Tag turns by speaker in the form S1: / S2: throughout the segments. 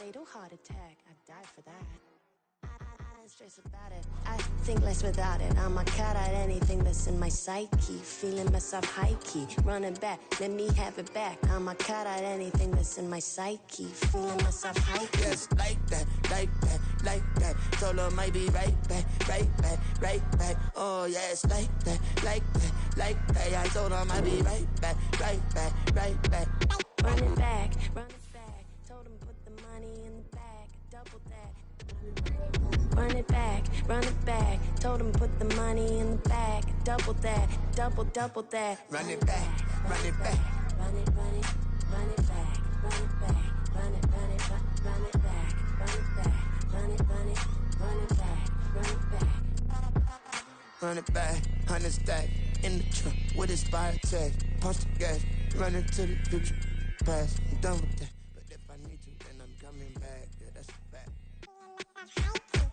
S1: fatal heart attack. I'd die for that. I don't stress about it. I think less without it. I'm a cat at anything that's in my psyche. Feeling myself high key. Running back, let me have it back. I'm a cat at anything that's in my psyche. Feeling myself high key.
S2: Yes, like that, like that, like that. Told her might be right back, right back, right back. Oh, yes, like that, like that, like that. I told her might be right back, right back, right back.
S1: Run it back, run it back. Told him put the money in the bag. Double that. Run it back, run it back. Told him put the money in the bag. Double that, double that.
S2: Run it back, run it back.
S1: Run it, run it, run it back, run it back, run it, run it, run it back, run it back, run it, run it, run it back, run it back.
S2: Run it back, 100 stack in the truck with expired tag. Punch the gas, run into the future, past. I'm done with that, but if I need to, then I'm coming back. Yeah, that's a fact.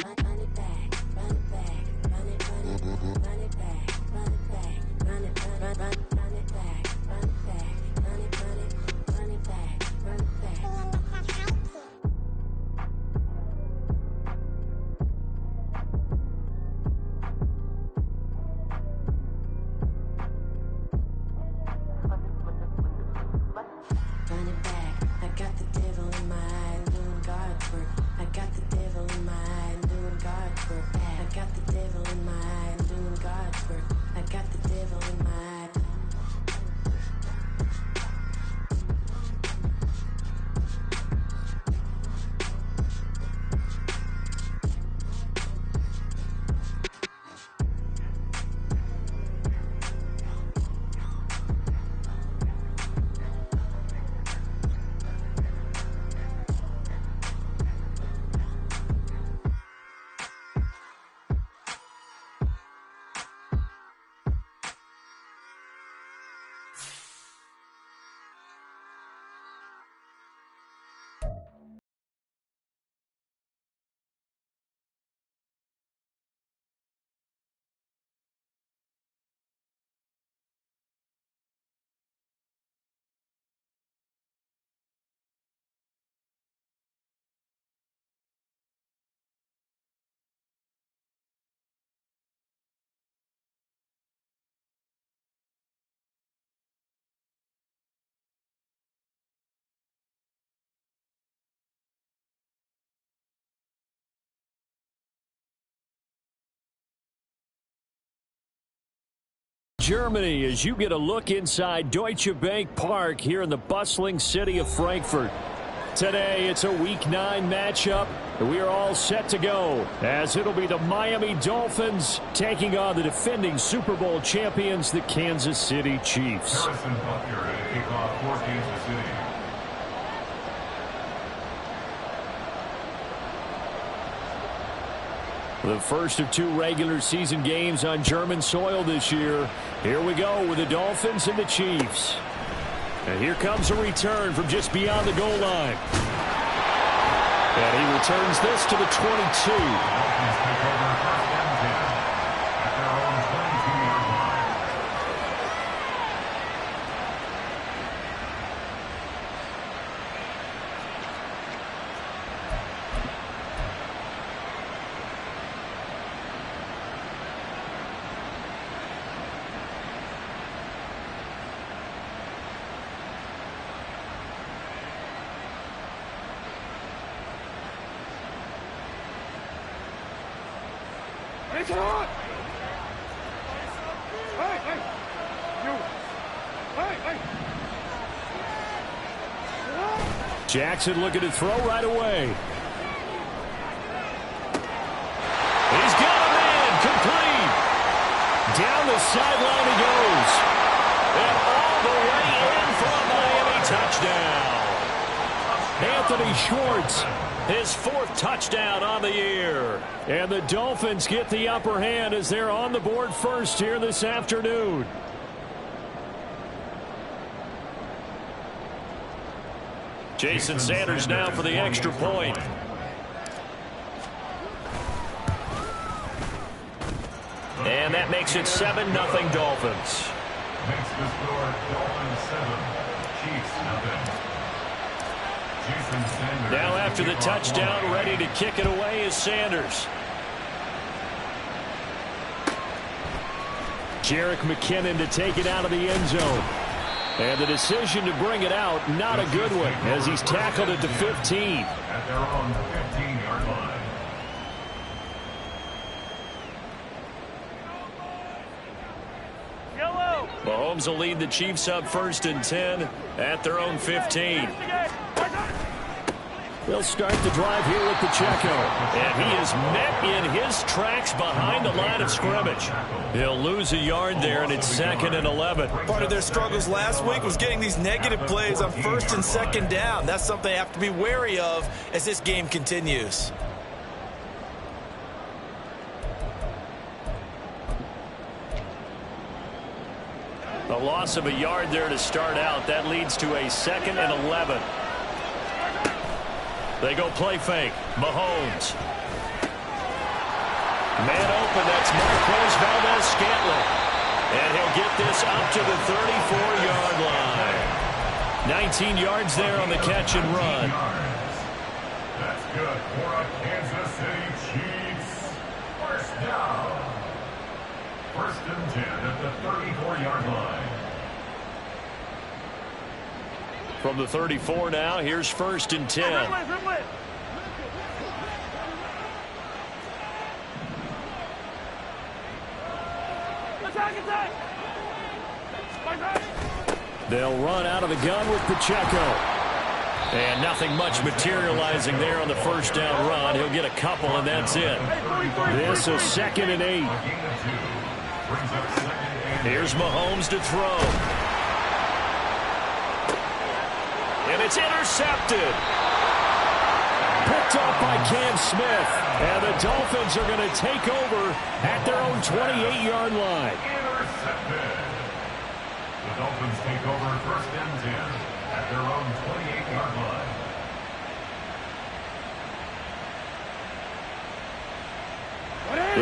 S1: Run it back, run it back, run it, run it, run it back, run it back, run it, run it back, run it back, run it, run it, run it back, run it back. Run it back, I got the devil in my eye, doing guard work. I got the devil in my eye, doing guard work. I got the devil in my eye, doing guard work. I got the devil in my eye.
S3: Germany, as you get a look inside Deutsche Bank Park here in the bustling city of Frankfurt. Today, it's a Week 9 matchup, and we are all set to go, as it'll be the Miami Dolphins taking on the defending Super Bowl champions, the Kansas City Chiefs.
S4: Harrison Butker to kick off for Kansas City.
S3: The first of 2 regular season games on German soil this year. Here we go with the Dolphins and the Chiefs. And here comes a return from just beyond the goal line. And he returns this to the 22.
S4: Dolphins take over first and 10 at their own 22-yard line.
S3: Jackson looking to throw right away. He's got a man, complete. Down the sideline he goes. And all the way in for a Miami touchdown. Anthony Schwartz, his 4th touchdown on the year. And the Dolphins get the upper hand as they're on the board first here this afternoon. Jason Sanders now for the extra point. And that makes it 7-0 Dolphins.
S4: Makes the score Dolphins 7, Chiefs 0. Jason Sanders.
S3: Now after the touchdown, ready to kick it away is Sanders. Jerick McKinnon to take it out of the end zone. And the decision to bring it out, not a good one, as he's tackled at the 15.
S4: At their own 15-yard line.
S3: Mahomes will lead the Chiefs up 1st and 10 at their own 15. They'll start the drive here with Pacheco. And he is met in his tracks behind the line of scrimmage. He'll lose a yard there, and it's 2nd and 11.
S5: Part of their struggles last week was getting these negative plays on 1st and 2nd down. That's something they have to be wary of as this game continues.
S3: A loss of a yard there to start out. That leads to a 2nd and 11. They go play fake. Mahomes. Man open. That's Marquez Valdez-Scantling. And he'll get this up to the 34-yard line. 19 yards there on the catch and run.
S4: That's good for a Kansas City Chiefs. 1st down. 1st and 10 at the 34-yard line.
S3: From the 34 now, here's 1st and 10. They'll run out of the gun with Pacheco. And nothing much materializing there on the 1st down run. He'll get a couple, and that's it. This is 2nd and 8. Here's Mahomes to throw. And it's intercepted. Picked off by Cam Smith. And the Dolphins are going to take over at their own 28-yard line.
S4: Intercepted. The Dolphins take over 1st and 10 at their own 28-yard line.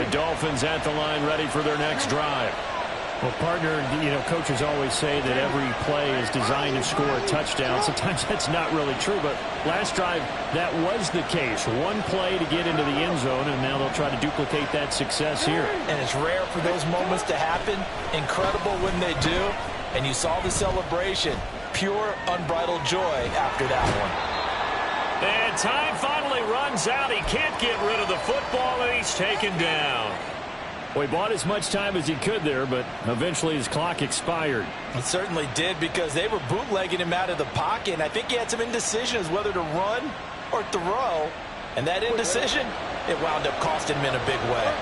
S3: The Dolphins at the line, ready for their next drive.
S6: Well, partner, coaches always say that every play is designed to score a touchdown. Sometimes that's not really true, but last drive, that was the case. One play to get into the end zone, and now they'll try to duplicate that success here.
S5: And it's rare for those moments to happen. Incredible when they do. And you saw the celebration. Pure, unbridled joy after that one.
S3: And time finally runs out. He can't get rid of the football, and he's taken down.
S6: Well, he bought as much time as he could there, but eventually his clock expired.
S5: It certainly did, because they were bootlegging him out of the pocket. And I think he had some indecisions whether to run or throw. And that indecision, it wound up costing him in a big way.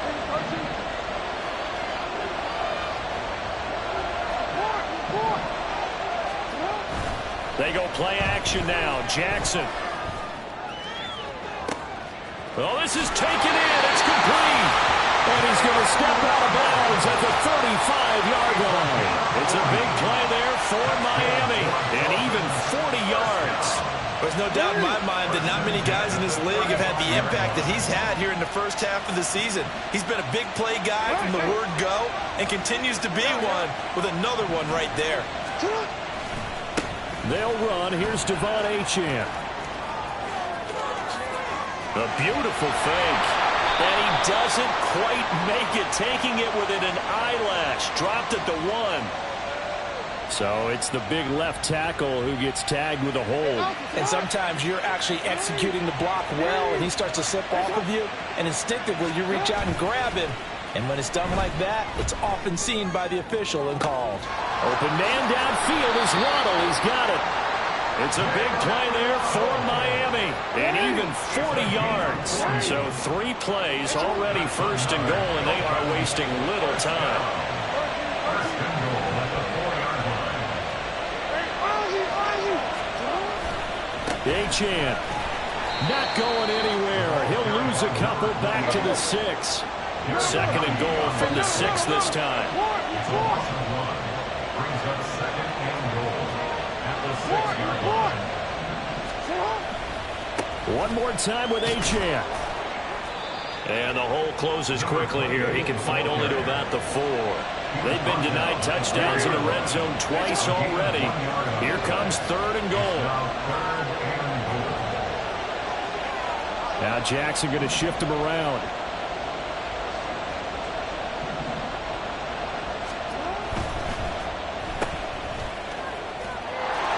S3: They go play action now. Jackson. Oh, this is taken in. It's complete. And he's going to step out of bounds at the 35-yard line. It's a big play there for Miami. And even 40 yards.
S5: There's no doubt in my mind that not many guys in this league have had the impact that he's had here in the 1st half of the season. He's been a big play guy from the word go and continues to be one with another one right there.
S3: They'll run. Here's Devon Achane. A beautiful fake. And he doesn't quite make it, taking it within an eyelash. Dropped at the 1. So it's the big left tackle who gets tagged with a hold.
S5: And sometimes you're actually executing the block well, and he starts to slip off of you, and instinctively you reach out and grab him. And when it's done like that, it's often seen by the official and called.
S3: Open man downfield is Waddle. He's got it. It's a big play there for Miami. And even 40 yards. So 3 plays already 1st and goal, and they are wasting little time.
S4: 1st and goal at the 4-yard line.
S3: Achane not going anywhere. He'll lose a couple back to the 6. 2nd and goal from the 6 this time.
S4: It's a loss of 1. Brings up 2nd and goal at the 6-yard line.
S3: One more time with Achane. And the hole closes quickly here. He can fight only to about the 4. They've been denied touchdowns in the red zone twice already. Here comes 3rd and goal. Now Jackson going to shift him around.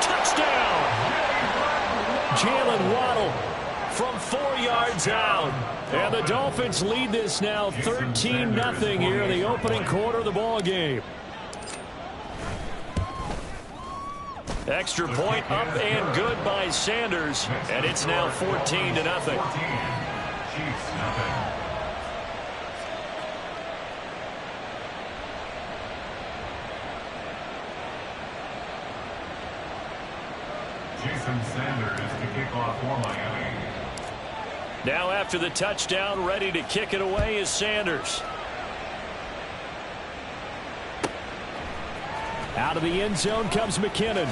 S3: Touchdown! Jalen Waddle from 4 yards out. And the Dolphins lead this now 13-0 here in the opening quarter of the ball game. Extra point up and good by Sanders, and it's now 14-0.
S4: Jason Sanders to kick off for Miami.
S3: Now after the touchdown, ready to kick it away is Sanders. Out of the end zone comes McKinnon.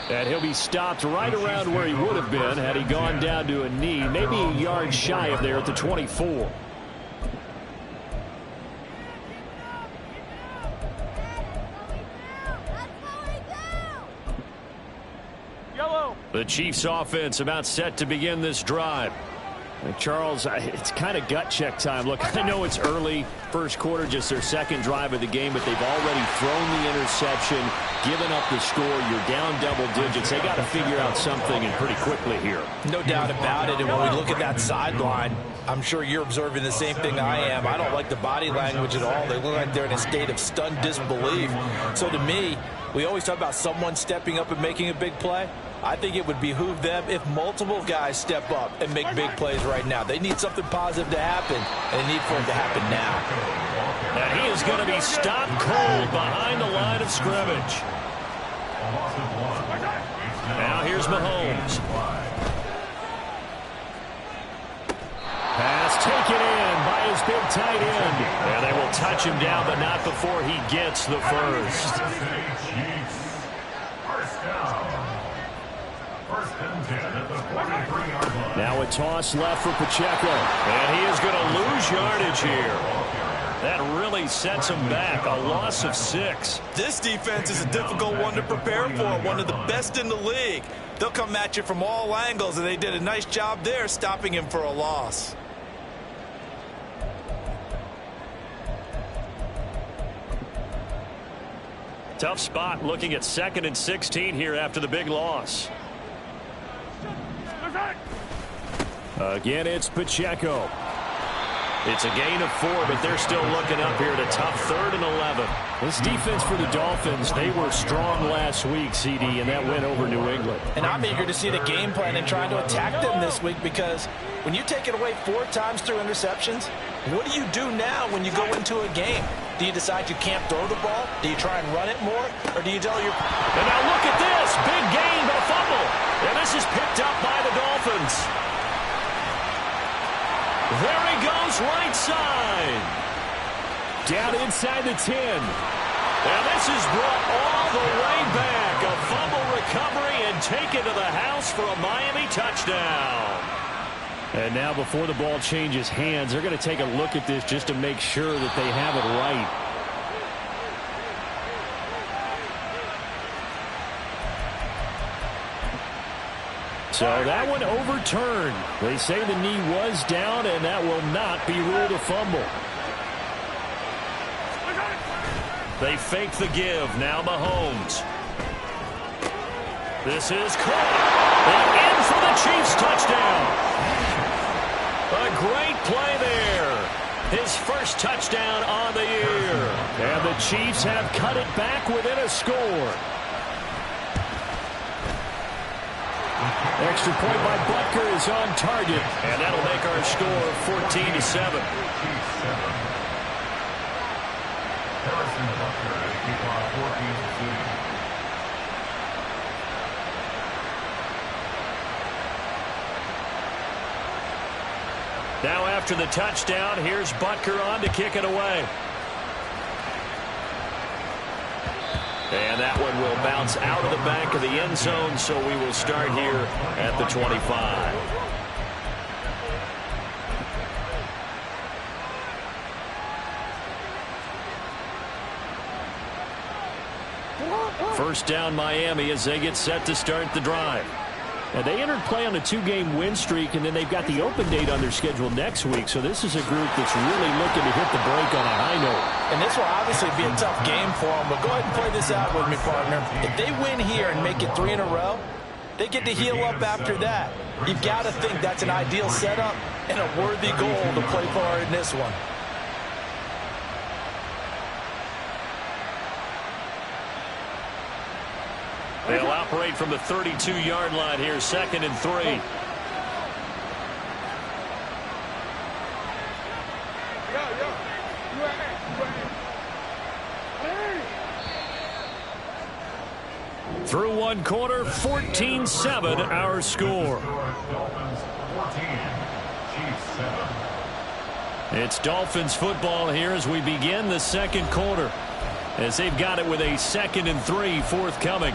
S3: And he'll be stopped right around where he would have been had he gone down to a knee, maybe a yard shy of there at the 24. The Chiefs offense about set to begin this drive. Charles, it's kind of gut check time. Look, I know it's early, first quarter, just their second drive of the game, but they've already thrown the interception, given up the score. You're down double digits. They got to figure out something, and pretty quickly here.
S5: No doubt about it. And when we look at that sideline, I'm sure you're observing the same thing I am. I don't like the body language at all. They look like they're in a state of stunned disbelief. So to me, we always talk about someone stepping up and making a big play. I think it would behoove them if multiple guys step up and make big plays right now. They need something positive to happen, and they need for it to happen now.
S3: And he is going to be stopped cold behind the line of scrimmage. Now here's Mahomes. Pass taken in by his big tight end. And they will touch him down, but not before he gets the first. Now a toss left for Pacheco. And he is going to lose yardage here. That really sets him back. A loss of 6.
S5: This defense is a difficult one to prepare for. One of the best in the league. They'll come at you from all angles, and they did a nice job there stopping him for a loss.
S3: Tough spot looking at 2nd and 16 here after the big loss. Again, it's Pacheco. It's a gain of 4, but they're still looking up here at a tough 3rd and 11. This defense for the Dolphins, they were strong last week, CD, and that went over New England.
S5: And I'm eager to see the game plan and trying to attack them this week, because when you take it away 4 times through interceptions, what do you do now when you go into a game? Do you decide you can't throw the ball? Do you try and run it more? Or do you tell your...
S3: And now look at this. Big gain, but a fumble. And this is picked up by the Dolphins. There he goes, right side. Down inside the 10. And this is brought all the way back. A fumble recovery and taken to the house for a Miami touchdown. And now before the ball changes hands, they're going to take a look at this just to make sure that they have it right. So that one overturned. They say the knee was down, and that will not be ruled a fumble. They fake the give. Now Mahomes. This is caught. And in for the Chiefs touchdown. A great play there. His first touchdown on the year. And the Chiefs have cut it back within a score. Extra point by Butker is on target. And that'll make our score 14-7. Now after the touchdown, here's Butker on to kick it away. And that one will bounce out of the back of the end zone, so we will start here at the 25. First down Miami as they get set to start the drive. And they entered play on a 2-game win streak, and then they've got the open date on their schedule next week. So this is a group that's really looking to hit the break on a high note.
S5: And this will obviously be a tough game for them, but go ahead and play this out with me, partner. If they win here and make it 3 in a row, they get to heal up after that. You've got to think that's an ideal setup and a worthy goal to play for in this one.
S3: They'll operate from the 32-yard line here, 2nd and 3. Through 1 quarter, 14-7 our score.
S4: Dolphins 14, Chiefs 7.
S3: It's Dolphins football here as we begin the 2nd quarter, as they've got it with a 2nd and 3 forthcoming.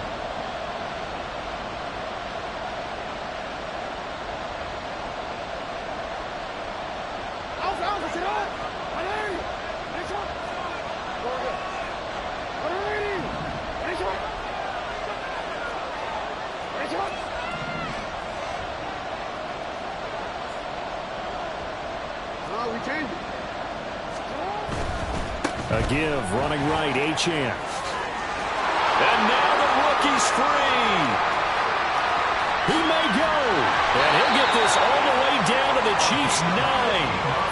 S3: A give, running right, Achane. And now the rookie's free. He may go. And he'll get this all the way down to the Chiefs' 9.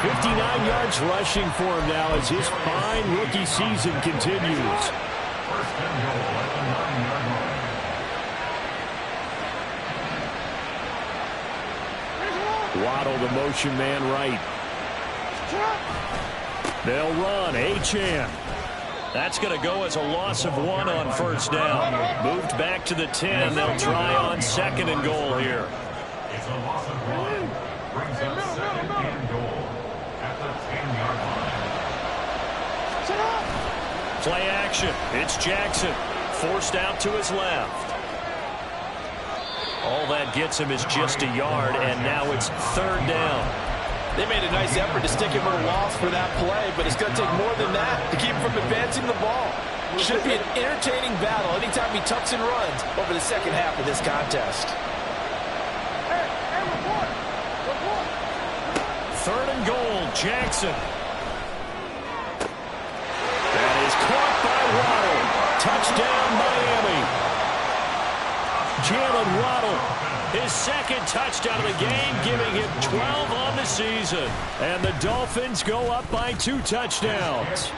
S3: 59 yards rushing for him now as his fine rookie season continues.
S4: First and goal at the 9-yard line.
S3: Waddle, the motion man right. They'll run. Achane. That's going to go as a loss of 1 on 1st down. Moved back to the 10. They'll try on 2nd and goal here.
S4: It's a loss of 1. Brings up 2nd and goal at the 10-yard line.
S3: Play action. It's Jackson. Forced out to his left. All that gets him is just a yard, and now it's 3rd down.
S5: They made a nice effort to stick him with a loss for that play, but it's going to take more than that to keep him from advancing the ball. Should be an entertaining battle anytime he tucks and runs over the 2nd half of this contest.
S3: 3rd and goal, Jackson. That is caught by Waddle. Touchdown, Miami. Jalen Waddle, his 2nd touchdown of the game, giving him 12 on the season. And the Dolphins go up by 2 touchdowns.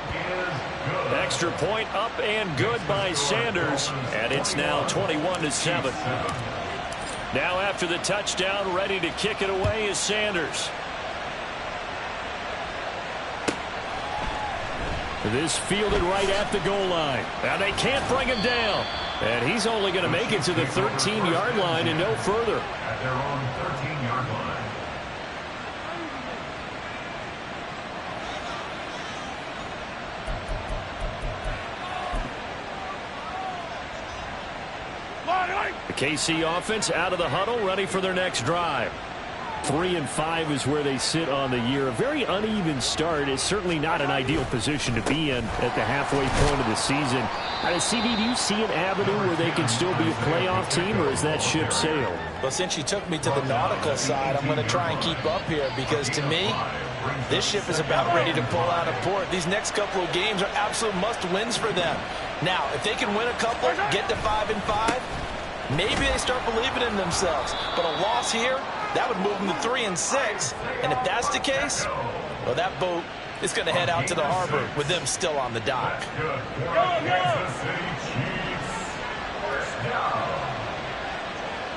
S3: Extra point up and good by Sanders. And it's now 21-7. Now after the touchdown, ready to kick it away is Sanders. This fielded right at the goal line. Now they can't bring him down. And he's only going to make it to the 13-yard line and no further.
S4: At their own 13-yard line.
S3: The KC offense out of the huddle, ready for their next drive. 3-5 is where they sit on the year. A very uneven start. It's certainly not an ideal position to be in at the halfway point of the season. CD, do you see an avenue where they can still be a playoff team, or is that ship sailed?
S5: Well, since you took me to the nautical side, I'm going to try and keep up here because, to me, this ship is about ready to pull out of port. These next couple of games are absolute must-wins for them. Now, if they can win a couple, get to 5-5, maybe they start believing in themselves. But a loss here, that would move them to 3-6. And if that's the case, well, that boat is going to head out to the harbor with them still on the dock.
S4: Kansas City Chiefs. First down.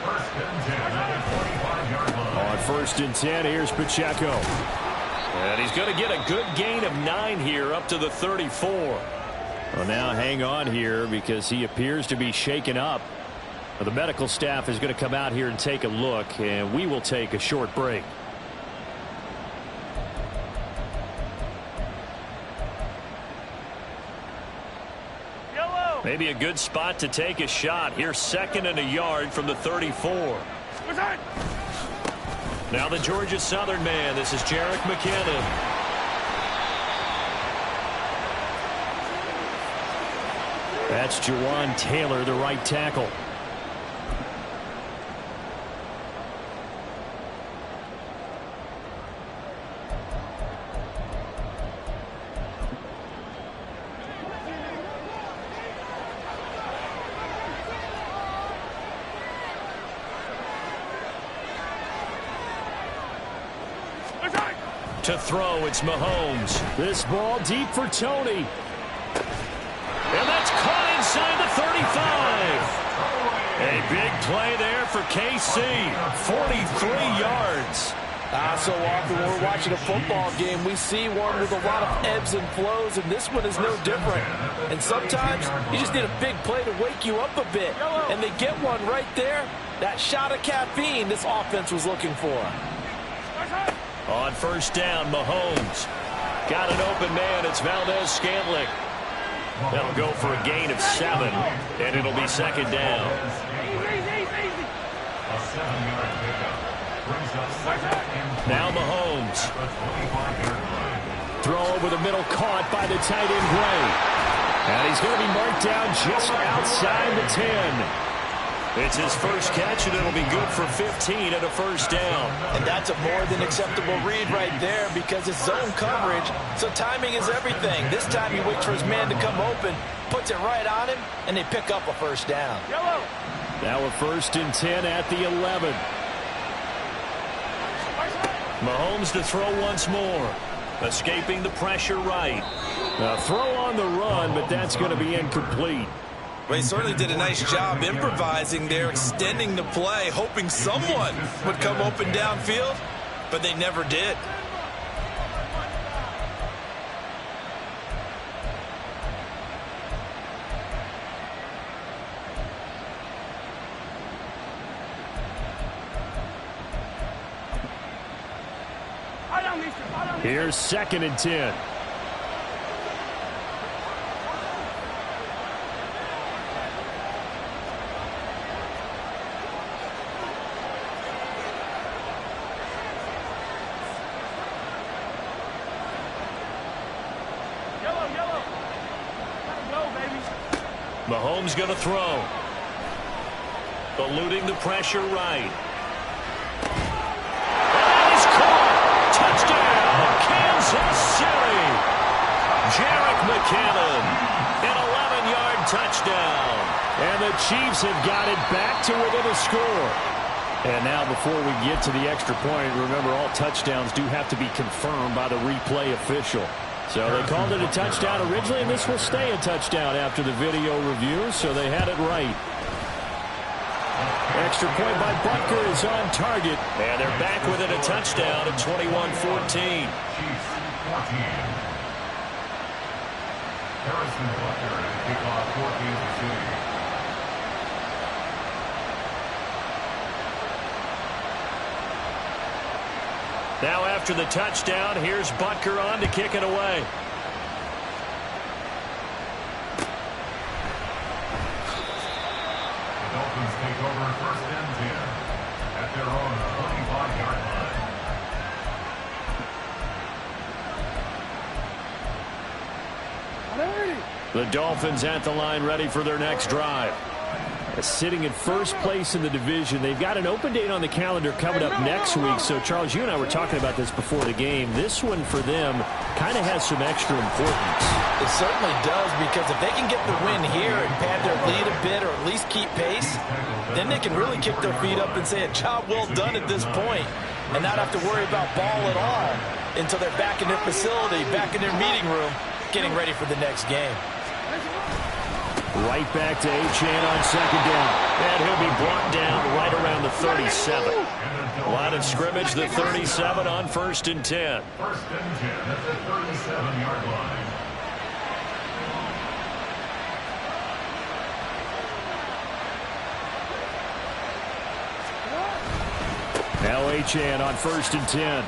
S4: 1st and 10 at the 25-yard line.
S3: On 1st and 10, here's Pacheco. And he's going to get a good gain of 9 here up to the 34. Well, now hang on here because he appears to be shaken up. The medical staff is going to come out here and take a look, and we will take a short break. Maybe a good spot to take a shot. Here's 2nd and a yard from the 34. Now the Georgia Southern man. This is Jerick McKinnon. That's Jawan Taylor, the right tackle. To throw, it's Mahomes. This ball deep for Tony. And that's caught inside the 35. A big play there for KC. 43 yards.
S5: So often when we're watching a football game, we see one with a lot of ebbs and flows, and this one is no different. And sometimes you just need a big play to wake you up a bit. And they get one right there. That shot of caffeine this offense was looking for.
S3: On first down, Mahomes. Got an open man. It's Valdez-Scantling. That'll go for a gain of 7, and it'll be second down.
S4: A 7-yard pickup brings up second and
S3: Now Mahomes.
S4: at the 25-yard line.
S3: Throw over the middle, caught by the tight end Gray. And he's going to be marked down just outside the 10. It's his first catch, and it'll be good for 15 and a first down.
S5: And that's a more than acceptable read right there because it's zone coverage, so timing is everything. This time he waits for his man to come open, puts it right on him, and they pick up a first down.
S3: Now a first and 10 at the 11. Mahomes to throw once more. Escaping the pressure right. A throw on the run, but that's going to be incomplete.
S5: Well, he certainly did a nice job improvising there, extending the play, hoping someone would come open downfield, but they never did.
S3: Here's second and 10. Mahomes going to throw. Eluding the pressure right. That is caught. Touchdown, Kansas City. Jerick McKinnon, an 11-yard touchdown. And the Chiefs have got it back to within a score. And now before we get to the extra point, remember all touchdowns do have to be confirmed by the replay official. So they called it a touchdown originally, and this will stay a touchdown after the video review, so they had it right. Extra point by Butker is on target, and they're back within a touchdown at 21-14.
S4: Chiefs 14. Harrison Butker to kick off for Kansas City.
S3: Now after the touchdown, here's Butker on to kick it away.
S4: The Dolphins take over first and 10 at their own 25-yard line.
S3: The Dolphins at the line ready for their next drive. Sitting in first place in the division. They've got an open date on the calendar coming up next week. So, Charles, you and I were talking about this before the game. This one for them kind of has some extra importance.
S5: It certainly does, because if they can get the win here and pad their lead a bit or at least keep pace, then they can really kick their feet up and say a job well done at this point and not have to worry about ball at all until they're back in their facility, back in their meeting room, getting ready for the next game.
S3: Right back to Achane on second down. And he'll be brought down right around the 37. Line of scrimmage, the 37 on first and 10.
S4: First and 10 at the 37-yard line.
S3: Now Achane on first and 10.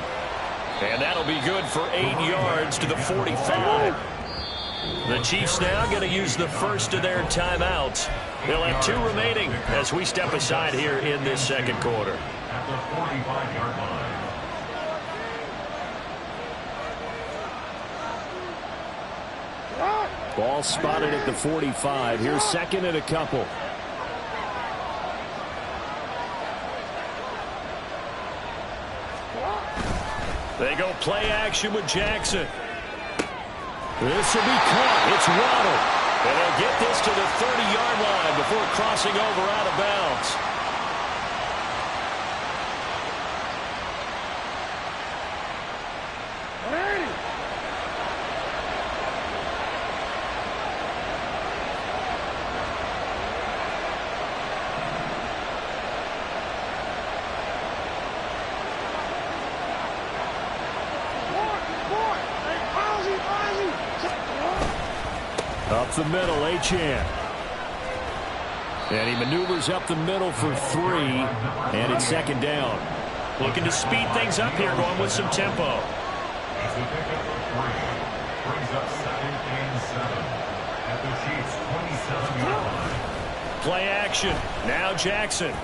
S3: And that'll be good for 8 yards to the 45. The Chiefs now going to use the first of their timeouts. They'll have 2 remaining as we step aside here in this second quarter.
S4: At the 45-yard line.
S3: Ball spotted at the 45. Here's second and a couple. They go play action with Jackson. This will be caught. It's Waddle. And they'll get this to the 30-yard line before crossing over out of bounds. Up the middle, Achane. And he maneuvers up the middle for 3, and it's second down.
S6: Looking to speed things up here, going with some tempo.
S4: As the pickup of 3 brings up 2nd and 7 at the Chiefs' 27-yard line.
S3: Play action. Now Jackson.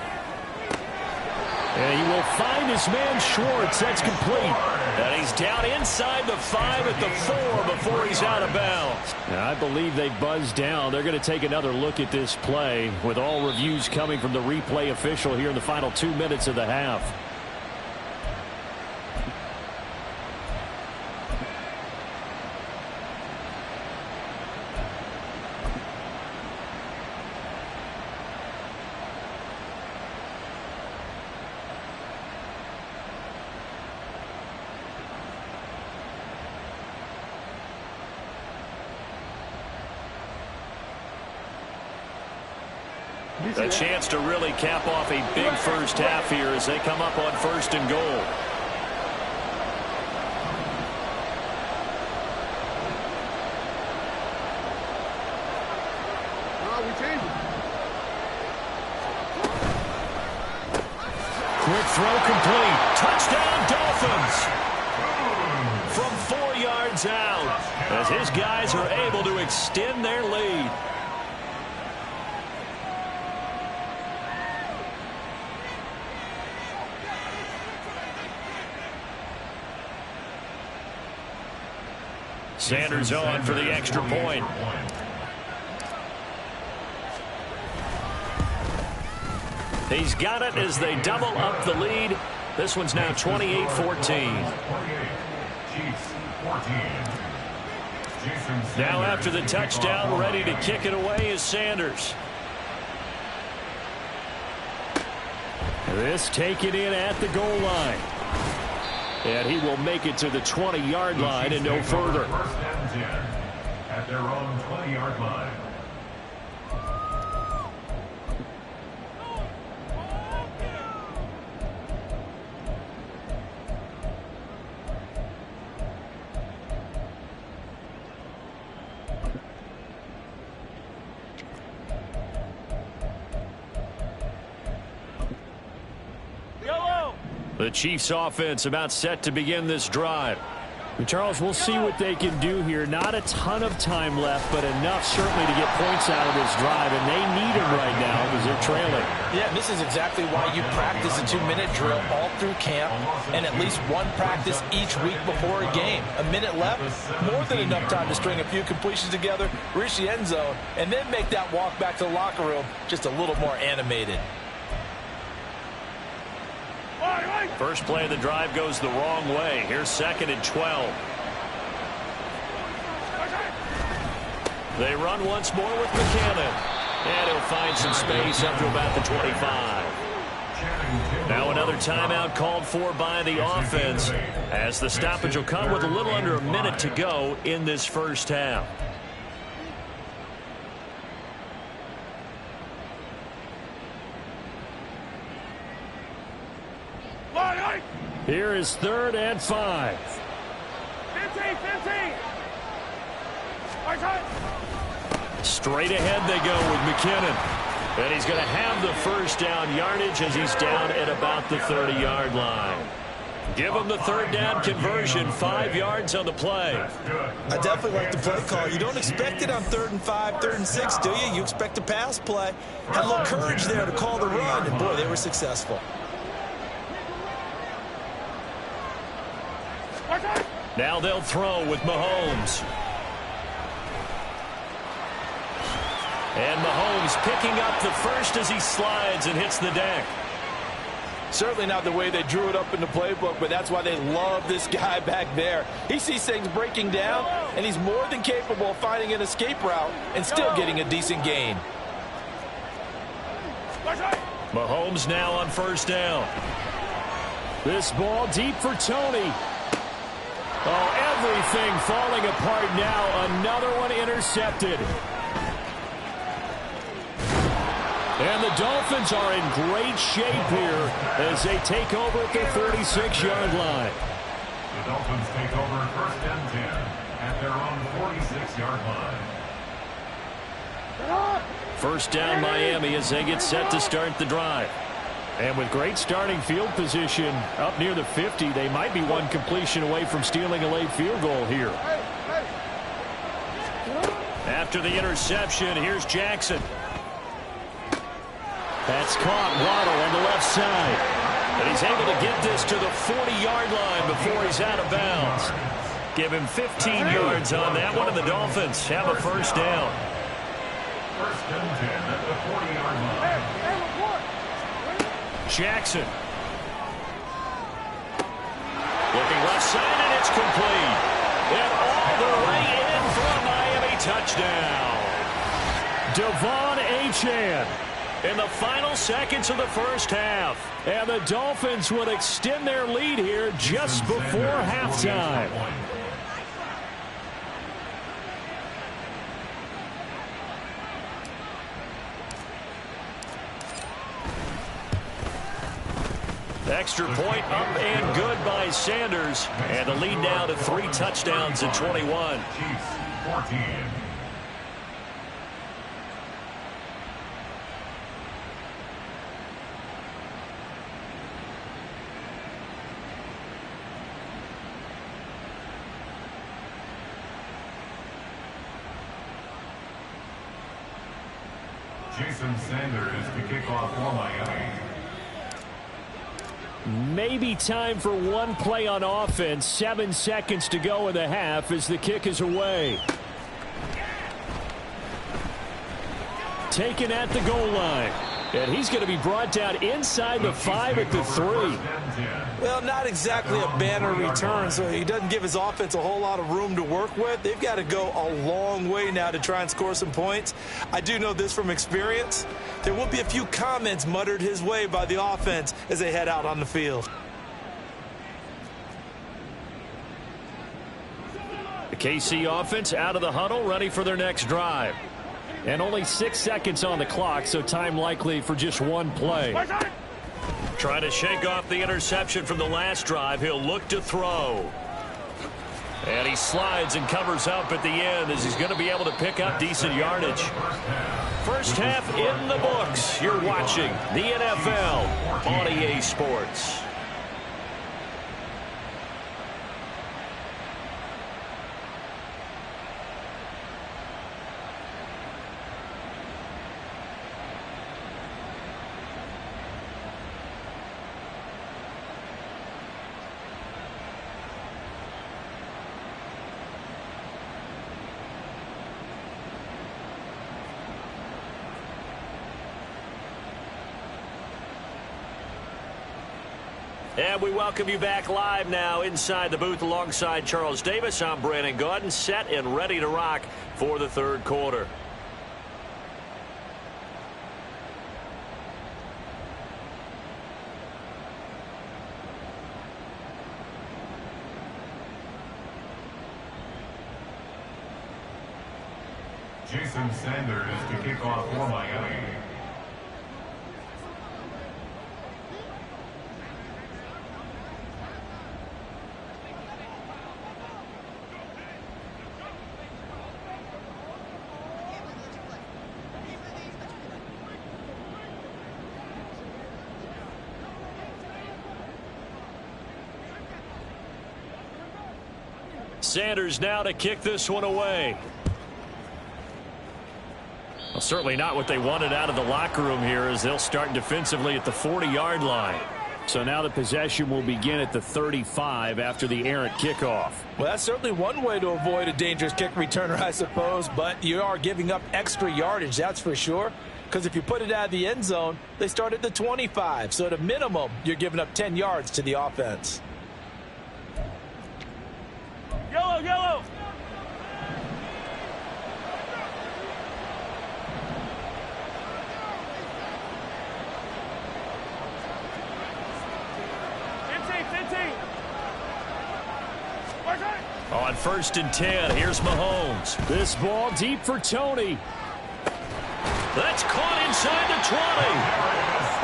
S3: And he will find his man Schwartz. That's complete. And he's down inside the 5 at the 4 before he's out of bounds. Now, I believe they buzzed down. They're going to take another look at this play with all reviews coming from the replay official here in the final 2 minutes of the half.
S6: A chance to really cap off a big first half here as they come up on 1st and goal.
S3: Quick throw complete. Touchdown Dolphins. From 4 yards out as his guys are able to extend their lead. Sanders on for the extra point. He's got it as they double up the lead. This one's now 28-14. Now after the touchdown, ready to kick it away is Sanders. This taken in at the goal line. And he will make it to the 20-yard line and no further.
S4: 1st and 10 at their own 20-yard line.
S3: The Chiefs offense about set to begin this drive. Charles, we'll see what they can do here. Not a ton of time left, but enough certainly to get points out of this drive, and they need them right now because they're trailing.
S5: Yeah, this is exactly why you practice a 2-minute drill all through camp and at least one practice each week before a game. A minute left, more than enough time to string a few completions together, reach the end zone, and then make that walk back to the locker room just a little more animated.
S3: First play of the drive goes the wrong way. Here's 2nd and 12. They run once more with McKinnon. And he'll find some space up to about the 25. Now another timeout called for by the offense as the stoppage will come with a little under a minute to go in this first half. Here is 3rd and 5.
S7: 15.
S3: Straight ahead they go with McKinnon. And he's going to have the first down yardage as he's down at about the 30-yard line. Give him the 3rd down conversion, 5 yards on the play.
S5: I definitely like the play call. You don't expect it on 3rd and 5, 3rd and 6, do you? You expect a pass play. Had a little courage there to call the run, and boy, they were successful.
S3: Now they'll throw with Mahomes. And Mahomes picking up the first as he slides and hits the deck.
S5: Certainly not the way they drew it up in the playbook, but that's why they love this guy back there. He sees things breaking down, and he's more than capable of finding an escape route and still getting a decent gain.
S3: Mahomes now on 1st down. This ball deep for Tony. Oh, everything falling apart now. Another one intercepted. And the Dolphins are in great shape here as they take over at their 36-yard line.
S4: The Dolphins take over 1st and 10 at their own 46-yard line.
S3: First down Miami as they get set to start the drive. And with great starting field position up near the 50, they might be one completion away from stealing a late field goal here. After the interception, here's Jackson. That's caught. Waddle on the left side. And he's able to get this to the 40-yard line before he's out of bounds. Give him 15 yards on that one, and the Dolphins have a first down.
S4: First and 10 at the 40-yard line.
S3: Jackson. Looking left side, and it's complete. And all the way in for a Miami touchdown. Devon Achane in the final seconds of the first half. And the Dolphins would extend their lead here just before halftime. Extra point up and good by Sanders. And the lead now to 3 touchdowns in 21.
S4: Chiefs 14. Jason Sanders to kick off for Miami.
S3: Maybe time for one play on offense. 7 seconds to go in the half as the kick is away. Taken at the goal line. And he's going to be brought down inside the 5 at the 3.
S5: Well, not exactly a banner return, so he doesn't give his offense a whole lot of room to work with. They've got to go a long way now to try and score some points. I do know this from experience. There will be a few comments muttered his way by the offense as they head out on the field.
S3: The KC offense out of the huddle, ready for their next drive. And only 6 seconds on the clock, so time likely for just one play. Trying to shake off the interception from the last drive. He'll look to throw. And he slides and covers up at the end as he's going to be able to pick up decent yardage. First half in the books. You're watching the NFL on EA Sports. And we welcome you back live now inside the booth alongside Charles Davis. I'm Brandon Gaudin, set and ready to rock for the third quarter.
S4: Jason Sanders to kick off for Miami.
S3: Sanders now to kick this one away. Well, certainly not what they wanted out of the locker room here as they'll start defensively at the 40-yard line. So now the possession will begin at the 35 after the errant kickoff.
S5: Well, that's certainly one way to avoid a dangerous kick returner, I suppose, but you are giving up extra yardage, that's for sure. Because if you put it out of the end zone, they start at the 25. So at a minimum, you're giving up 10 yards to the offense.
S7: Yellow, yellow.
S3: On 1st and 10, here's Mahomes. This ball deep for Tony. That's caught inside the 20.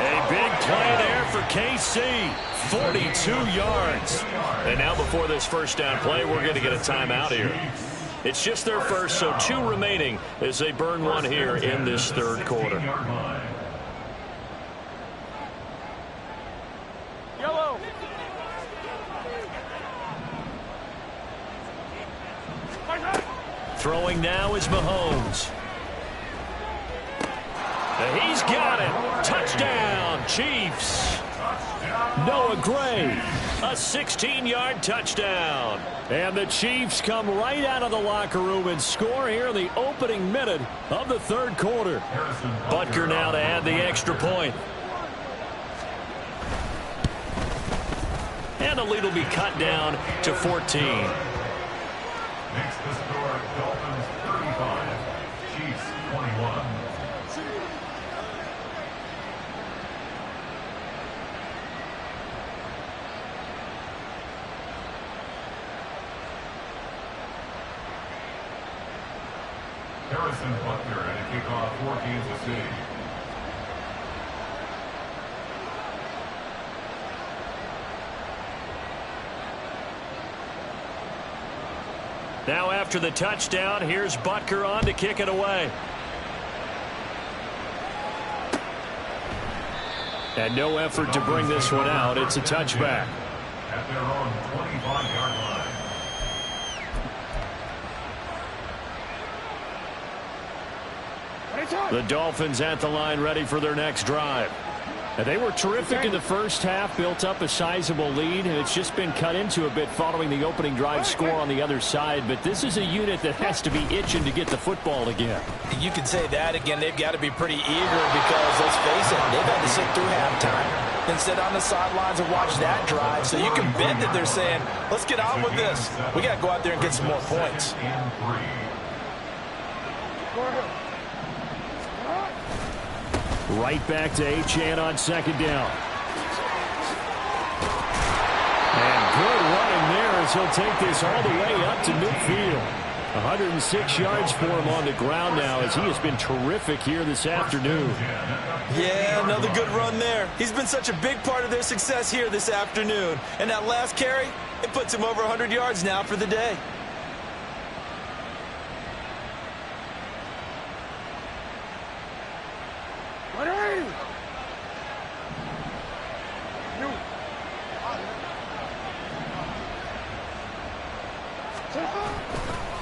S3: A big play there for KC. 42 yards. And now before this first down play, we're going to get a timeout here. It's just their first, so 2 remaining as they burn one here in this third quarter.
S7: Yellow.
S3: Throwing now is Mahomes. He's got it. Touchdown, Chiefs. Noah Gray, a 16-yard touchdown. And the Chiefs come right out of the locker room and score here in the opening minute of the third quarter. Butker now to add the extra point. And the lead will be cut down to 14.
S4: Makes the score Dolphins 35, Chiefs 21. Harrison Butker and a kickoff for Kansas City.
S3: Now after the touchdown, here's Butker on to kick it away. And no effort to bring this one out. It's a touchback.
S4: At their own 25-yard line.
S3: The Dolphins at the line ready for their next drive. And they were terrific in the first half, built up a sizable lead, and it's just been cut into a bit following the opening drive score on the other side. But this is a unit that has to be itching to get the football again.
S5: You can say that again. They've got to be pretty eager because, let's face it, they've had to sit through halftime, then sit on the sidelines and watch that drive. So you can bet that they're saying, let's get on with this. We got to go out there and get some more points.
S3: Right back to Achane on second down. And good running there as he'll take this all the way up to midfield. 106 yards for him on the ground now as he has been terrific here this afternoon.
S5: Yeah, another good run there. He's been such a big part of their success here this afternoon. And that last carry, it puts him over 100 yards now for the day.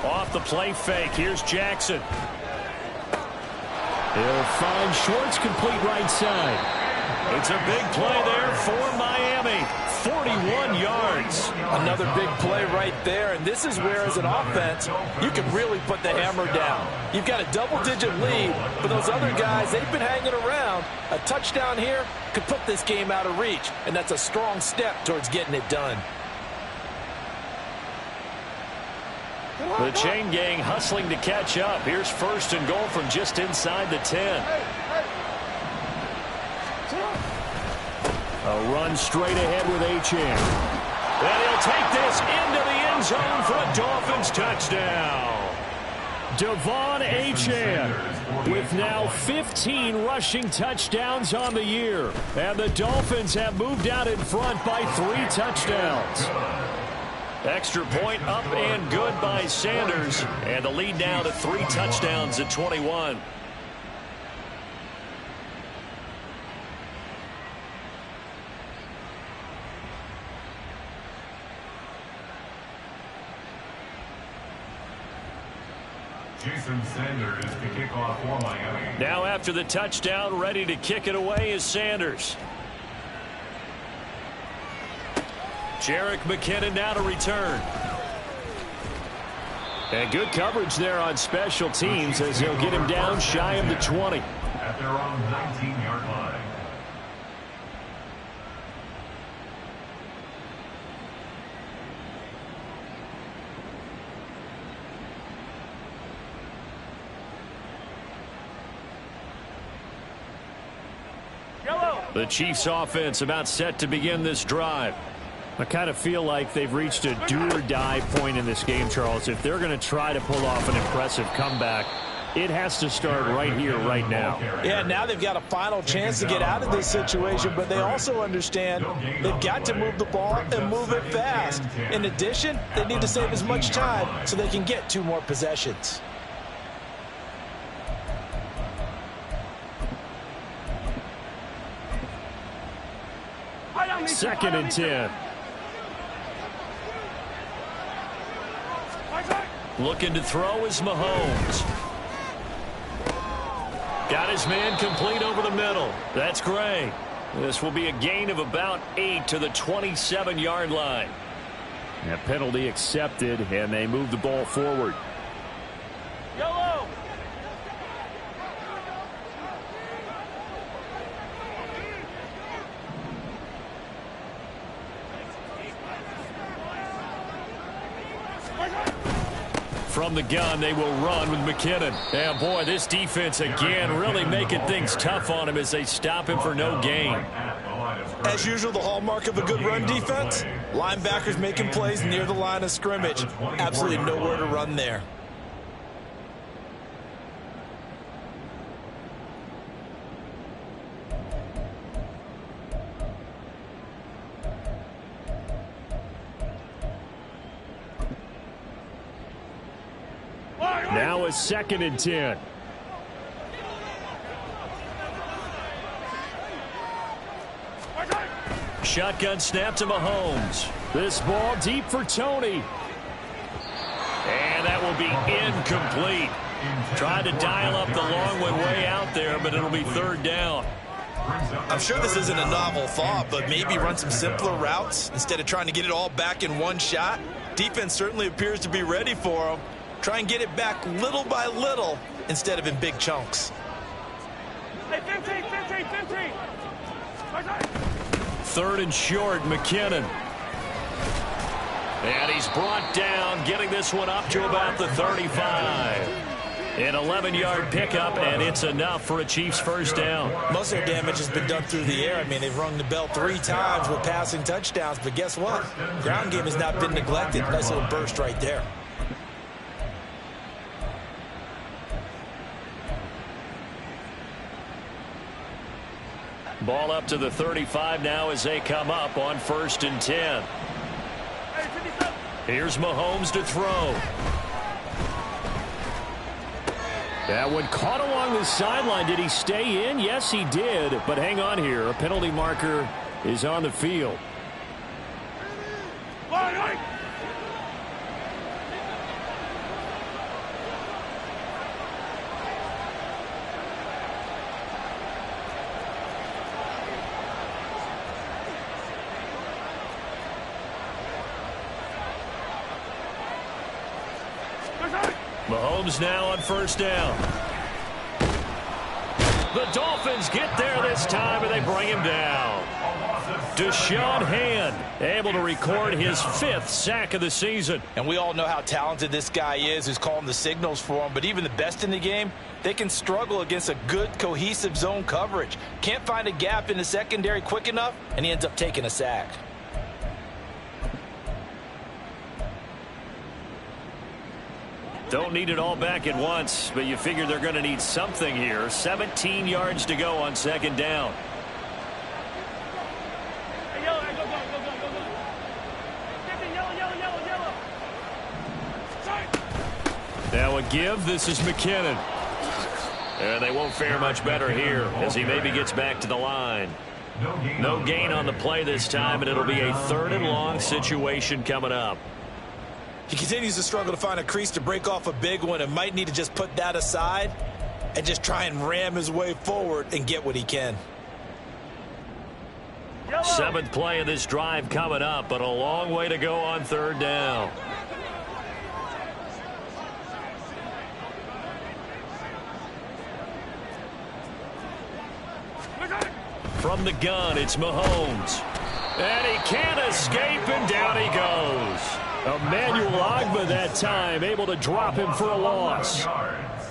S3: Off the play fake, here's Jackson. He'll find Schwartz complete right side. It's a big play there for Miami. 41 yards.
S5: Another big play right there, and this is where, as an offense, you can really put the hammer down. You've got a double-digit lead, but those other guys, they've been hanging around. A touchdown here could put this game out of reach, and that's a strong step towards getting it done.
S3: The chain gang hustling to catch up. Here's first and goal from just inside the 10. A run straight ahead with Achane. And he'll take this into the end zone for a Dolphins touchdown. Devon Achane with now 15 rushing touchdowns on the year. And the Dolphins have moved out in front by 3 touchdowns. Extra point up and good by Sanders. And the lead now to 3 touchdowns at 21.
S4: Jason Sanders to kick off for Miami.
S3: Now after the touchdown, ready to kick it away is Sanders. Jerick McKinnon now to return. And good coverage there on special teams as he'll get him down shy of the 20.
S4: At their own 19-yard line.
S3: The Chiefs offense about set to begin this drive. I kind of feel like they've reached a do-or-die point in this game, Charles. If they're going to try to pull off an impressive comeback, It has to start right here, right now.
S5: Yeah, now they've got a final chance to get out of this situation, but they also understand they've got to move the ball and move it fast. In addition, they need to save as much time so they can get 2 more possessions.
S3: Second and 10. Looking to throw is Mahomes. Got his man complete over the middle. That's great. This will be a gain of about 8 to the 27-yard line. That penalty accepted, and they move the ball forward.
S7: Yellow.
S3: From the gun, they will run with McKinnon. And boy, this defense again really making things tough on him as they stop him for no gain.
S5: As usual, the hallmark of a good run defense, linebackers making plays near the line of scrimmage. Absolutely nowhere to run there.
S3: Now a second and 10. Shotgun snap to Mahomes. This ball deep for Tony. And that will be incomplete. Tried to dial up the long one way out there, but it'll be third down.
S5: I'm sure this isn't a novel thought, but maybe run some simpler routes instead of trying to get it all back in one shot. Defense certainly appears to be ready for them. Try and get it back little by little instead of in big chunks.
S7: Hey, 15.
S3: Third and short, McKinnon. And he's brought down, getting this one up to about the 35. An 11-yard pickup, and it's enough for a Chiefs first down.
S5: Most of their damage has been done through the air. I mean, they've rung the bell 3 times with passing touchdowns, but guess what? Ground game has not been neglected. Nice little burst right there.
S3: Ball up to the 35 now as they come up on 1st and 10. Here's Mahomes to throw. That one caught along the sideline. Did he stay in? Yes, he did. But hang on here. A penalty marker is on the field. Mahomes now on 1st down. The Dolphins get there this time, and they bring him down. Deshaun Hand able to record his 5th sack of the season.
S5: And we all know how talented this guy is who's calling the signals for him. But even the best in the game, they can struggle against a good, cohesive zone coverage. Can't find a gap in the secondary quick enough, and he ends up taking a sack.
S3: Don't need it all back at once, but you figure they're going to need something here. 17 yards to go on 2nd down.
S7: Hey, yellow, go. Yellow.
S3: Now a give. This is McKinnon. And they won't fare much better here as he maybe gets back to the line. No gain on the play this time, and it'll be a 3rd and long situation coming up.
S5: He continues to struggle to find a crease to break off a big one and might need to just put that aside and just try and ram his way forward and get what he can.
S3: 7th play of this drive coming up, but a long way to go on 3rd down. From the gun, it's Mahomes. And he can't escape, and down he goes. Emmanuel Ogbah that time able to drop him for a loss.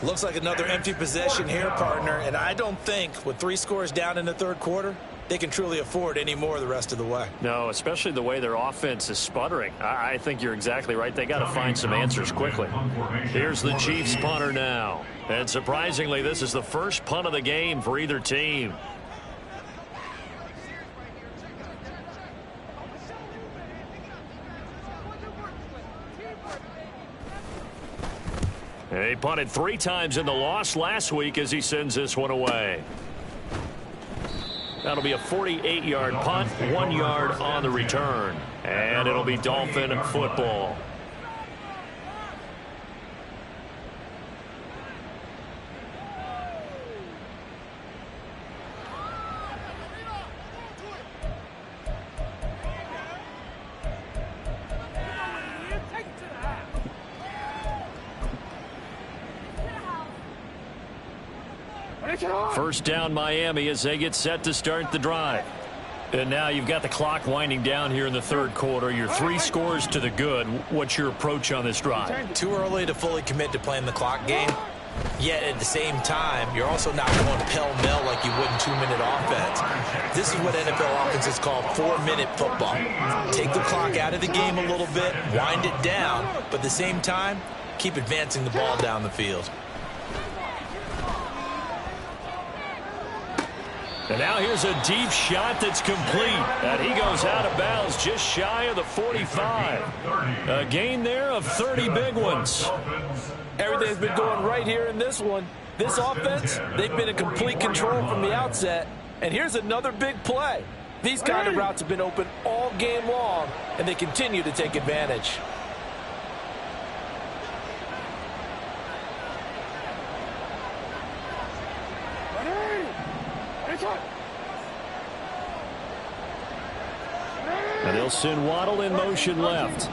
S5: Looks like another empty possession here, partner. And I don't think with 3 scores down in the 3rd quarter, they can truly afford any more the rest of the way.
S3: No, especially the way their offense is sputtering. I think you're exactly right. They got to find some answers quickly. Here's the Chiefs punter now. And surprisingly, this is the first punt of the game for either team. He punted 3 times in the loss last week as he sends this one away. That'll be a 48-yard punt, 1 yard on the return. And it'll be Dolphin football. First down Miami as they get set to start the drive. And now you've got the clock winding down here in the third quarter. You're 3 scores to the good. What's your approach on this drive?
S5: Too early to fully commit to playing the clock game. Yet at the same time, you're also not going pell-mell like you would in 2-minute offense. This is what NFL offenses call 4-minute football. Take the clock out of the game a little bit, wind it down, but at the same time, keep advancing the ball down the field.
S3: And now here's a deep shot that's complete. And he goes out of bounds just shy of the 45. A gain there of 30 big ones.
S8: Everything's been going right here in this one. This offense, they've been in complete control from the outset. And here's another big play. These kind of routes have been open all game long, and they continue to take advantage.
S3: And they'll send Waddle in motion left.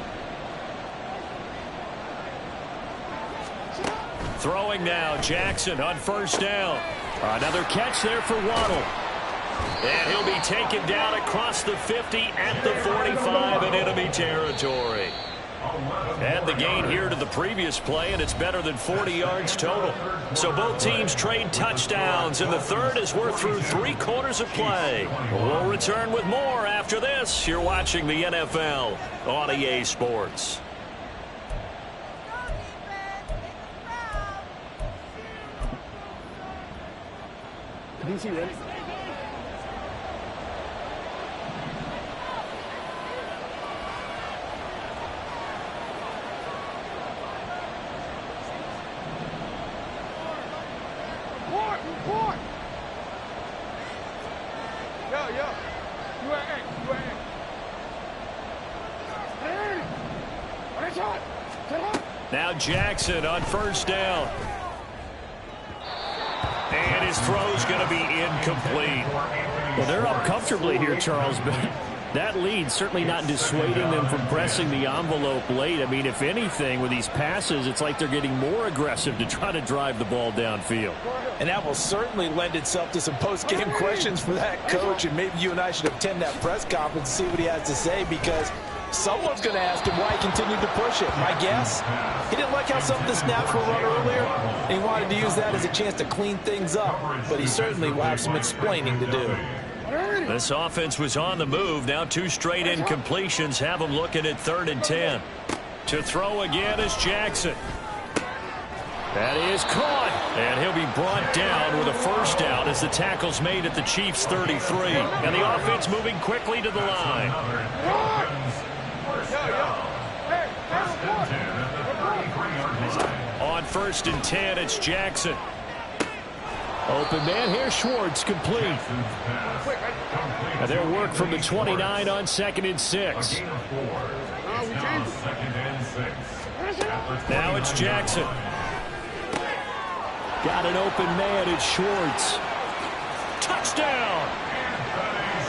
S3: Throwing now, Jackson on first down. Another catch there for Waddle. And he'll be taken down across the 50 at the 45 in enemy territory. And the gain here to the previous play, and it's better than 40 yards total. So both teams trade touchdowns in the third as we're through 3 quarters of play. We'll return with more after this. You're watching the NFL on EA Sports. Now Jackson on first down. And his throw's going to be incomplete.
S6: Well, they're up comfortably here, Charles, but that lead certainly not dissuading them from pressing the envelope late. I mean, if anything, with these passes, it's like they're getting more aggressive to try to drive the ball downfield.
S8: And that will certainly lend itself to some post-game questions for that coach, and maybe you and I should attend that press conference and see what he has to say, because someone's going to ask him why he continued to push it. My guess, he didn't like how some of the snaps were run earlier, and he wanted to use that as a chance to clean things up, but he certainly will have some explaining to do.
S3: This offense was on the move. Now 2 straight incompletions have them looking at 3rd and 10. To throw again is Jackson. That is caught, and he'll be brought down with a first down as the tackle's made at the Chiefs' 33. And the offense moving quickly to the line. On 1st and 10, it's Jackson. Open man here, Schwartz, complete. And their work from the 29 on 2nd and 6. Now it's Jackson. Got an open man, it's Schwartz. Touchdown!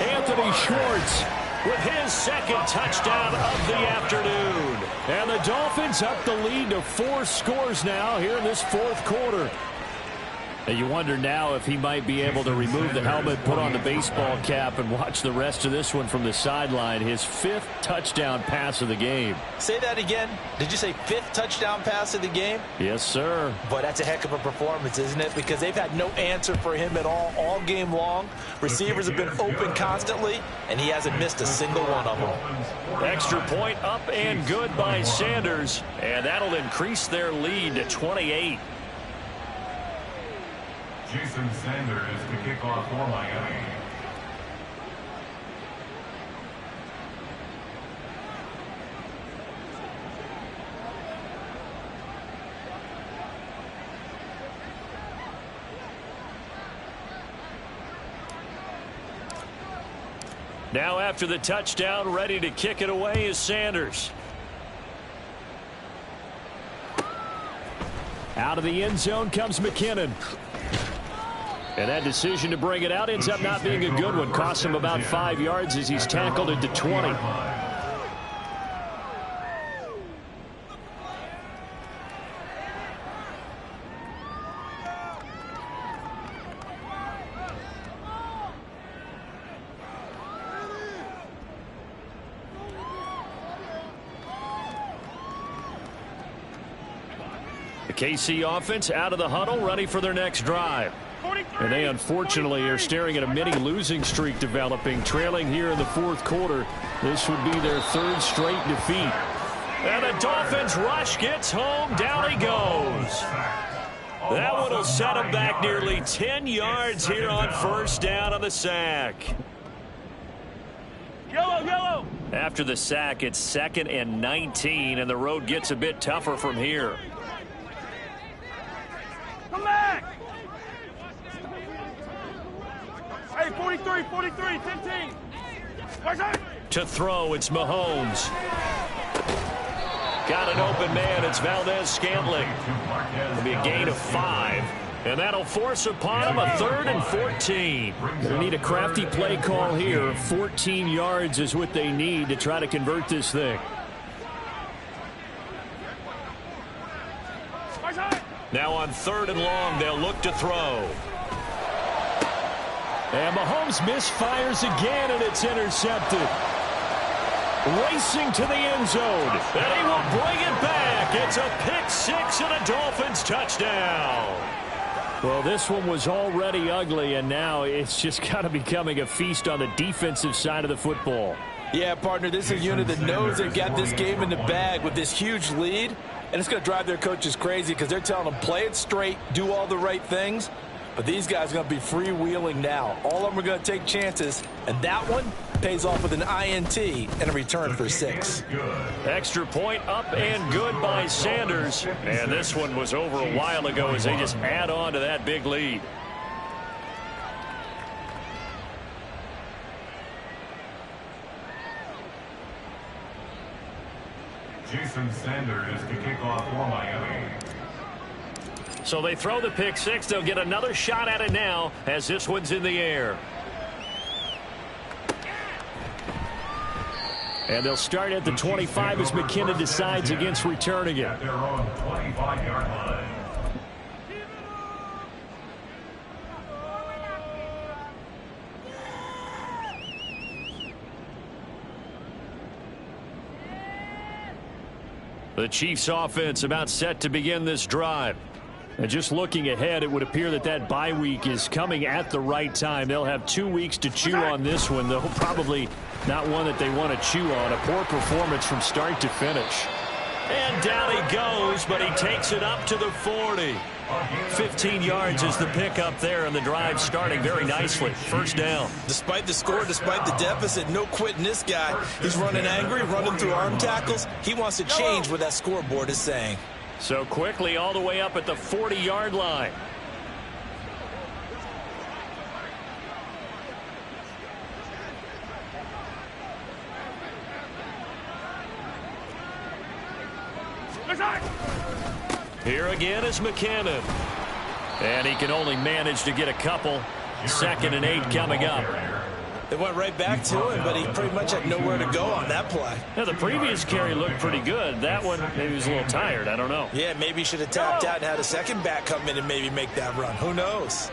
S3: Anthony Schwartz with his 2nd touchdown of the afternoon. And the Dolphins up the lead to 4 scores now here in this 4th quarter. And you wonder now if he might be able to remove the helmet, put on the baseball cap, and watch the rest of this one from the sideline. His 5th touchdown pass of the game.
S8: Say that again. Did you say 5th touchdown pass of the game?
S3: Yes, sir.
S8: But that's a heck of a performance, isn't it? Because they've had no answer for him at all game long. Receivers have been open constantly, and he hasn't missed a single one of them.
S3: Extra point up and good by Sanders, and that'll increase their lead to 28.
S4: Jason Sanders to kick off for Miami.
S3: Now after the touchdown, ready to kick it away is Sanders. Out of the end zone comes McKinnon. And that decision to bring it out ends up not being a good one. Costs him about 5 yards as he's tackled into 20. The KC offense out of the huddle, ready for their next drive. And they unfortunately are staring at a mini losing streak developing, trailing here in the 4th quarter. This would be their 3rd straight defeat. And the Dolphins rush gets home. Down he goes. That one will set him back nearly 10 yards here on 1st down on the sack.
S7: Yellow.
S3: After the sack, it's 2nd and 19, and the road gets a bit tougher from here.
S7: Come back. Hey, 43, 15.
S3: To throw, it's Mahomes. Got an open man. It's Valdez-Scantling. It'll be a gain of 5. And that'll force upon him a 3rd and 14. They need a crafty play call here. 14 yards is what they need to try to convert this thing. Now on 3rd and long, they'll look to throw. And Mahomes misfires again, and it's intercepted. Racing to the end zone, and he will bring it back. It's a pick 6 and a Dolphins touchdown. Well, this one was already ugly, and now it's just kind of becoming a feast on the defensive side of the football.
S8: Yeah, partner, this is a unit that knows they've got this game in the bag with this huge lead, and it's going to drive their coaches crazy because they're telling them play it straight, do all the right things. But these guys are going to be freewheeling now. All of them are going to take chances, and that one pays off with an INT and a return for 6.
S3: Extra point up and good by Sanders. And this one was over a while ago as they just add on to that big lead.
S4: Jason Sanders to kick off for Miami.
S3: So they throw the pick 6. They'll get another shot at it now as this one's in the air. And they'll start at the 25 as McKinnon decides against returning it.
S4: At their own 25-yard line.
S3: The Chiefs offense about set to begin this drive. And just looking ahead, it would appear that that bye week is coming at the right time. They'll have 2 weeks to chew on this one, though probably not one that they want to chew on. A poor performance from start to finish. And down he goes, but he takes it up to the 40. 15 yards is the pickup there, and the drive starting very nicely. 1st down.
S5: Despite the score, despite the deficit, no quitting this guy. He's running angry, running through arm tackles. He wants to change what that scoreboard is saying.
S3: So quickly all the way up at the 40-yard line. Here again is McKinnon. And he can only manage to get a couple. 2nd and 8 coming up.
S8: They went right back to him, but he pretty much had nowhere to go on that play.
S6: Yeah, the previous carry looked pretty good. That one, maybe he was a little tired. I don't know.
S8: Yeah, maybe he should have tapped out and had a second back come in and maybe make that run. Who knows?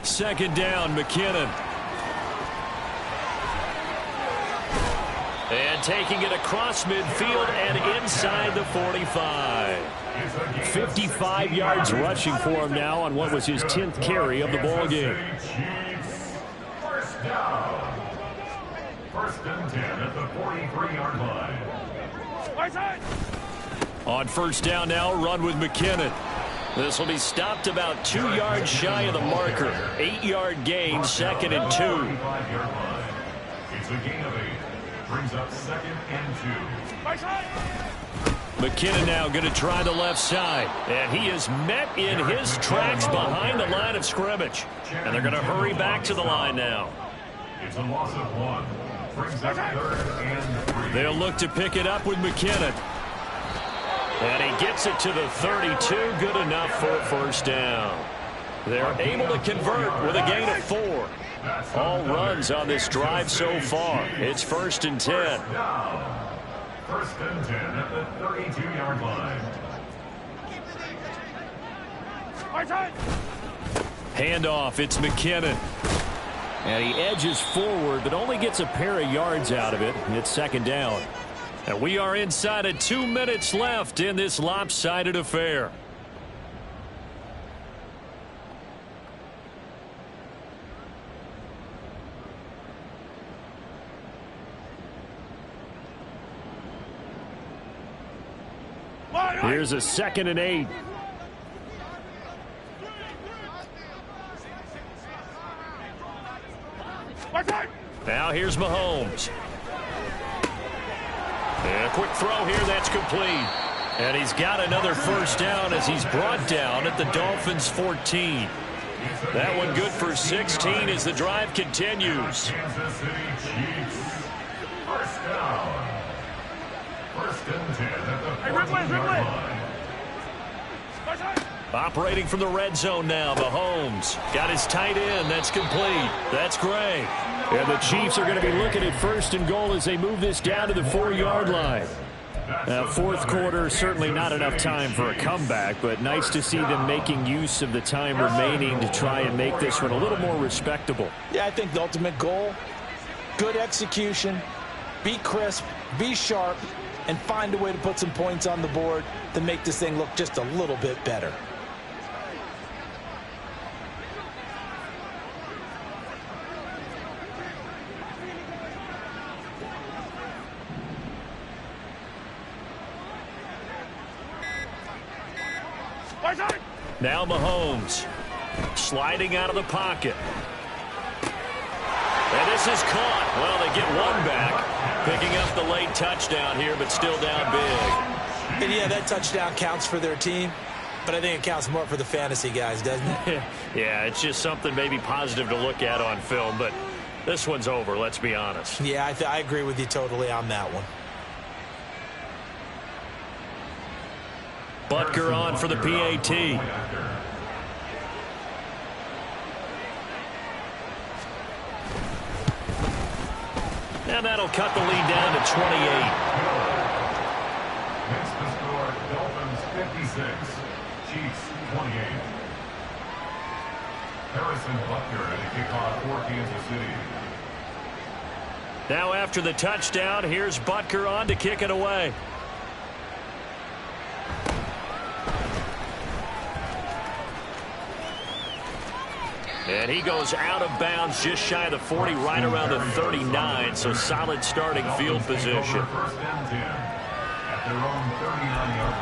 S3: Second down, McKinnon. And taking it across midfield and inside the 45. 55 yards rushing for him now on what was his 10th carry of the ball game.
S4: First down. First and 10 at the 43-yard line.
S3: On first down now, run with McKinnon. This will be stopped about 2 yards shy of the marker. 8-yard gain, second and 2.
S4: It's a gain of 8. Brings up second and 2.
S3: McKinnon now going to try the left side. And he is met in his tracks behind the line of scrimmage. And they're going to hurry back to the line now.
S4: It's a loss of 1. Brings up third and 3.
S3: They'll look to pick it up with McKinnon. And he gets it to the 32. Good enough for a first down. They're able to convert with a gain of 4. All runs on this drive so far. It's first and 10.
S4: First and 10 at the 32-yard line.
S3: Handoff, it's McKinnon. And he edges forward, but only gets a pair of yards out of it. It's second down. And we are inside of 2 minutes left in this lopsided affair. Here's a second and 8. Now here's Mahomes. And a quick throw here, that's complete. And he's got another first down as he's brought down at the Dolphins' 14. That one good for 16 as the drive continues.
S4: Kansas City Chiefs. First down. First and 10 at the 14-yard line.
S3: Operating from the red zone now, Mahomes. Got his tight end. That's complete. That's Gray. And the Chiefs are going to be looking at first and goal as they move this down to the 4-yard line. Now, fourth quarter, certainly not enough time for a comeback, but nice to see them making use of the time remaining to try and make this one a little more respectable.
S8: Yeah, I think the ultimate goal, good execution, be crisp, be sharp, and find a way to put some points on the board to make this thing look just a little bit better.
S3: Now Mahomes sliding out of the pocket. And this is caught. Well, they get one back. Picking up the late touchdown here, but still down big.
S8: And yeah, that touchdown counts for their team, but I think it counts more for the fantasy guys, doesn't it?
S3: Yeah, it's just something maybe positive to look at on film, but this one's over, let's be honest.
S8: Yeah, I agree with you totally on that one.
S3: Butker on for the PAT. And that'll cut the lead down to 28.
S4: Makes the score Dolphins 56, Chiefs 28. Harrison Butker at the kickoff for Kansas City.
S3: Now after the touchdown, here's Butker on to kick it away. And he goes out of bounds just shy of the 40, right around the 39, so solid starting field position.
S4: First and 10 at their own 39-yard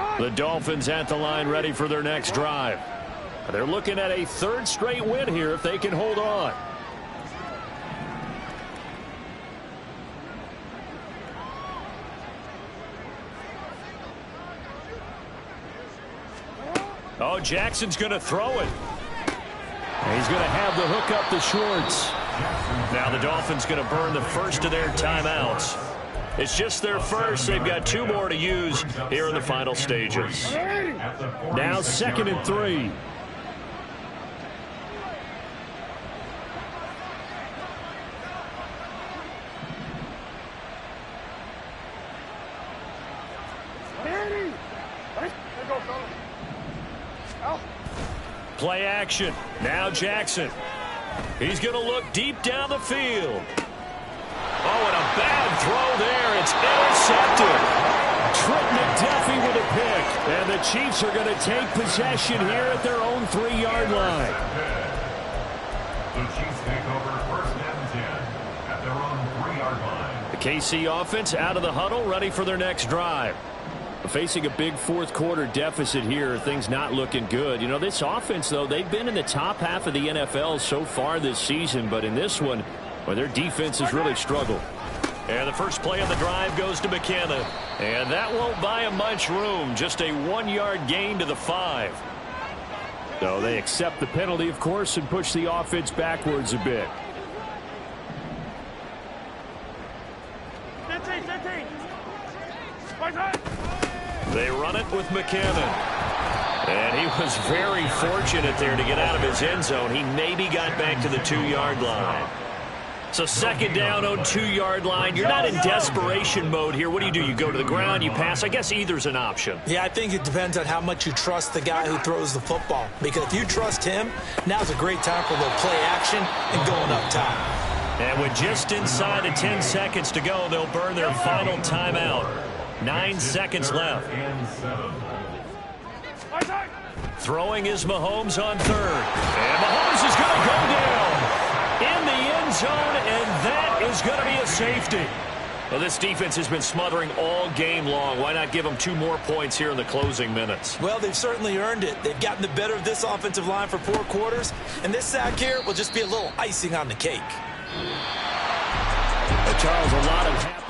S4: line.
S3: The Dolphins at the line ready for their next drive. They're looking at a third straight win here if they can hold on. Oh, Jackson's going to throw it. He's going to have the hook up the shorts. Now the Dolphins going to burn the first of their timeouts. It's just their first. They've got 2 more to use here in the final stages.
S6: Now 2nd and 3. Play action. Now Jackson. He's going to look deep down the field. Oh, and a bad throw there. It's intercepted. Trent McDuffie with a pick. And the Chiefs are going to take possession here at their own 3-yard line.
S4: The Chiefs take over 1st and 10 at their own 3-yard line.
S3: The KC offense out of the huddle, ready for their next drive. Facing a big 4th quarter deficit here, things not looking good. You know, this offense, though, they've been in the top half of the NFL so far this season, but in this one, well, their defense has really struggled. And the first play of the drive goes to McKenna. And that won't buy him much room. Just a 1-yard gain to the 5. So they accept the penalty, of course, and push the offense backwards a bit.
S7: 15.
S3: They run it with McKinnon. And he was very fortunate there to get out of his end zone. He maybe got back to the 2-yard line. So 2nd down on 2-yard line. You're not in desperation mode here. What do? You go to the ground, you pass. I guess either's an option.
S8: Yeah, I think it depends on how much you trust the guy who throws the football. Because if you trust him, now's a great time for a little play action and going up top.
S3: And with just inside of 10 seconds to go, they'll burn their final timeout. 9 seconds left. Throwing is Mahomes on 3rd. And Mahomes is going to go down in the end zone, and that is going to be a safety. Well, this defense has been smothering all game long. Why not give them 2 more points here in the closing minutes?
S8: Well, they've certainly earned it. They've gotten the better of this offensive line for 4 quarters, and this sack here will just be a little icing on the cake.
S6: Charles, a lot of happy